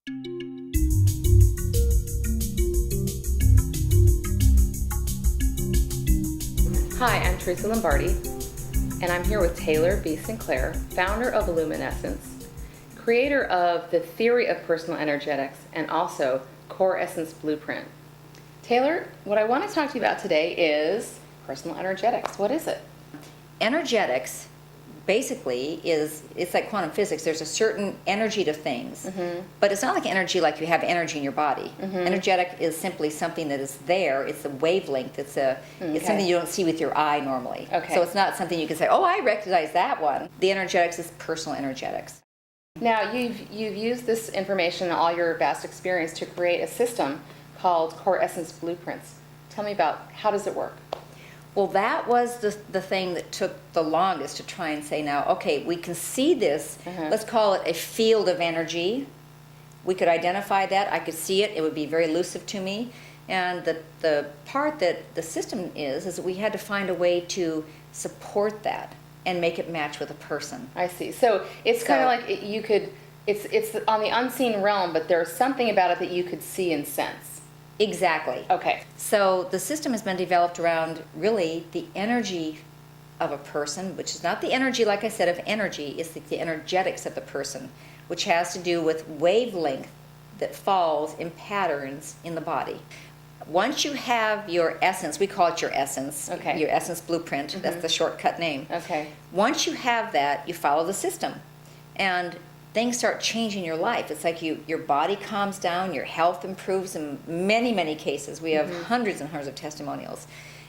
Hi, I'm Teresa Lombardi, and I'm here with Taylor B. Sinclair, founder of Illuminescence, creator of the Theory of Personal Energetics, and also Core Essence Blueprint. Taylor, what I want to talk to you about today is personal energetics. What is it? Energetics basically it's like quantum physics. There's a certain energy to things, but it's not like energy like you have energy in your body. Energetic is simply something that is there. It's a wavelength. It's something you don't see with your eye normally. Okay. So it's not something you can say, oh, I recognize that one. The energetics is personal energetics. Now, you've used this information and all your vast experience to create a system called Core Essence Blueprints. Tell me about how does it work? Well, that was the thing that took the longest to try and say, now, okay, we can see this. Let's call it a field of energy. We could identify that. I could see it. It would be very elusive to me. And the part that the system is that we had to find a way to support that and make it match with a person. I see. So it's kind of like you could, it's on the unseen realm, but there's something about it that you could see and sense. Exactly. Okay. So the system has been developed around really the energy of a person, which is not the energy, like I said, of energy, it's the energetics of the person, which has to do with wavelength that falls in patterns in the body. Once you have your essence, we call it your essence, Okay. your essence blueprint, that's the shortcut name. Okay. Once you have that, you follow the system. And things start changing your life. It's like your body calms down, your health improves in many, many cases. We have hundreds and hundreds of testimonials.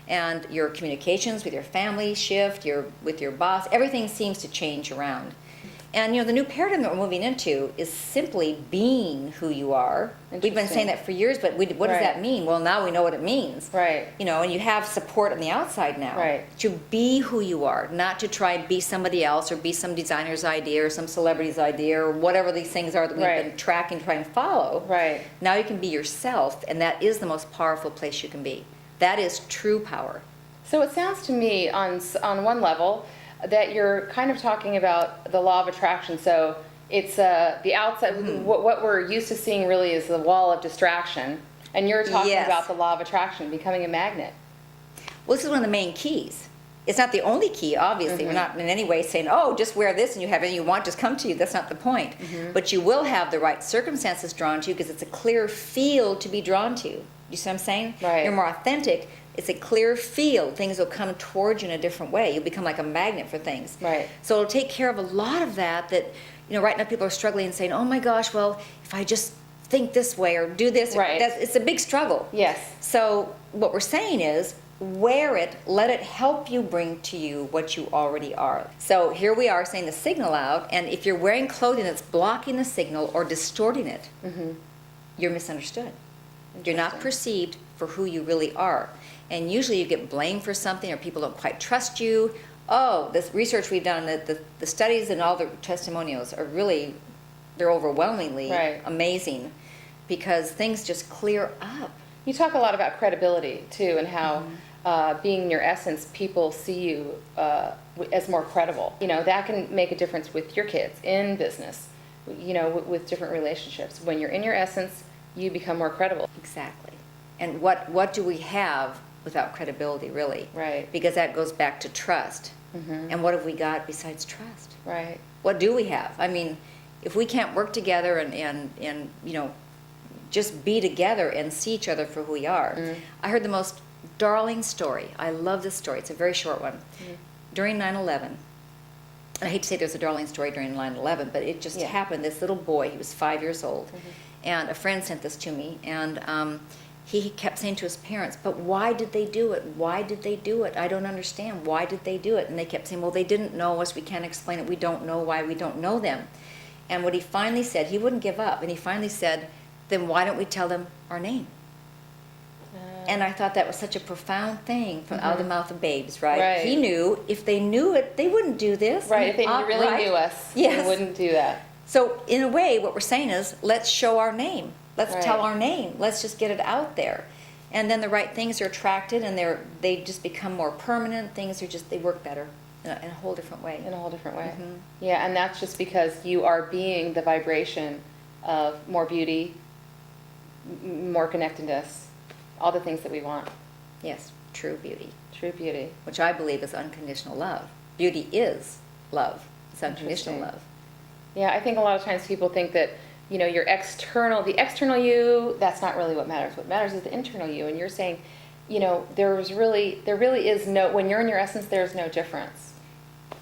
And your communications with your family shift, with your boss, everything seems to change around. And the new paradigm that we're moving into is simply being who you are. We've been saying that for years, but what does that mean? Well, now we know what it means. Right. And you have support on the outside now. Right. To be who you are, not to try and be somebody else or be some designer's idea or some celebrity's idea or whatever these things are that we've been tracking, trying to follow. Right. Now you can be yourself, and that is the most powerful place you can be. That is true power. So it sounds to me on one level that you're kind of talking about the law of attraction. So it's the outside, what we're used to seeing really is the wall of distraction. And you're talking about the law of attraction, becoming a magnet. Well, this is one of the main keys. It's not the only key, obviously. We're not in any way saying, oh, just wear this and you have anything you want, just come to you. That's not the point. But you will have the right circumstances drawn to you because it's a clear field to be drawn to. You see what I'm saying? Right. You're more authentic. It's a clear field. Things will come towards you in a different way. You'll become like a magnet for things. Right. So it'll take care of a lot of that right now people are struggling and saying, oh my gosh, well, if I just think this way or do this, it's a big struggle. Yes. So what we're saying is, wear it, let it help you bring to you what you already are. So here we are saying the signal out, and if you're wearing clothing that's blocking the signal or distorting it, you're misunderstood. You're not perceived for who you really are. And usually you get blamed for something or people don't quite trust you. Oh, this research we've done, the studies and all the testimonials are really, they're overwhelmingly amazing because things just clear up. You talk a lot about credibility too, and how being your essence, people see you as more credible. That can make a difference with your kids in business, with different relationships. When you're in your essence, you become more credible. Exactly. And what do we have without credibility, really? Right. Because that goes back to trust. And what have we got besides trust? Right. What do we have? I mean, if we can't work together and just be together and see each other for who we are. I heard the most darling story. I love this story. It's a very short one. During 9/11, and I hate to say there's a darling story during 9/11, but it just happened. This little boy, he was 5 years old, and a friend sent this to me, and he kept saying to his parents, but why did they do it? Why did they do it? I don't understand. Why did they do it? And they kept saying, well, they didn't know us. We can't explain it. We don't know why. We don't know them. And what he finally said, he wouldn't give up, and he finally said, then why don't we tell them our name? And I thought that was such a profound thing from out of the mouth of babes, right? He knew if they knew it, they wouldn't do this. Right, if they really knew us, they wouldn't do that. So in a way, what we're saying is, let's show our name. Let's tell our name. Let's just get it out there. And then the right things are attracted, and they just become more permanent. Things are they work better in a whole different way. In a whole different way. Yeah, and that's just because you are being the vibration of more beauty, more connectedness, all the things that we want. Yes, true beauty, True beauty. which I believe is unconditional love. Beauty is love. It's unconditional Interesting. love. Yeah, I think a lot of times people think that, your the external you, that's not really what matters. What matters is the internal you. And you're saying, there really is no, when you're in your essence, there's no difference.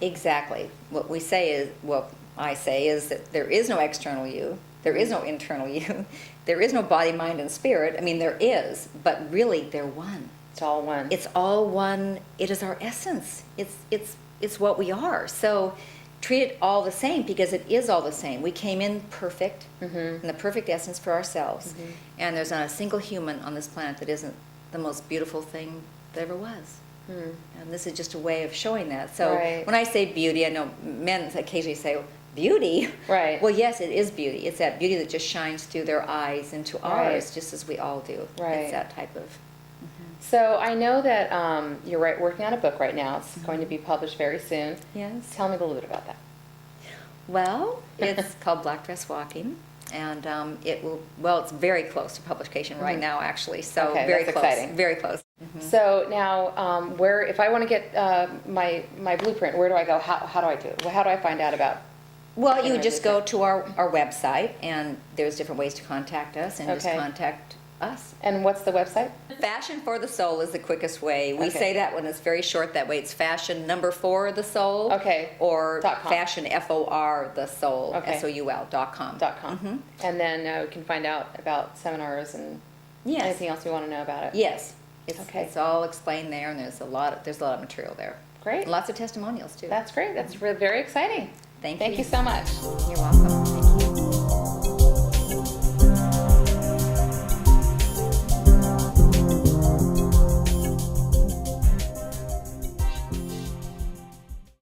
Exactly. What we say is, what I say is that there is no external you, there is no internal you, there is no body, mind, and spirit. I mean, there is, but really they're one. It's all one. It's all one. It is our essence. It's what we are. So treat it all the same, because it is all the same. We came in perfect, in the perfect essence for ourselves, and there's not a single human on this planet that isn't the most beautiful thing that ever was. And this is just a way of showing that. So Right. when I say beauty, I know men occasionally say, beauty? Right. Well, yes, it is beauty. It's that beauty that just shines through their eyes into Right. ours, just as we all do. Right. It's that type of... So I know that you're working on a book right now. It's going to be published very soon. Yes. Tell me a little bit about that. Well, it's called Black Dress Walking, and it's very close to publication right now, actually. So Okay, very that's close, exciting. very close. So now, if I want to get my blueprint, where do I go? How do I do it? How do I find out about? Well, you would just go to our website, and there's different ways to contact us, and just Okay. contact us. And what's the website? Fashion for the Soul is the quickest way. We Okay. say that when it's very short that way. It's fashion #4 the soul. Okay. Or .com. fashion FOR the soul, Okay. SOUL.com. .com. And then we can find out about seminars and Yes. anything else we want to know about it. Yes. Okay. It's all explained there, and there's a lot of material there. Great. Lots of testimonials too. That's great. That's very exciting. Thank Thank you. you so much. You're welcome. Thank you.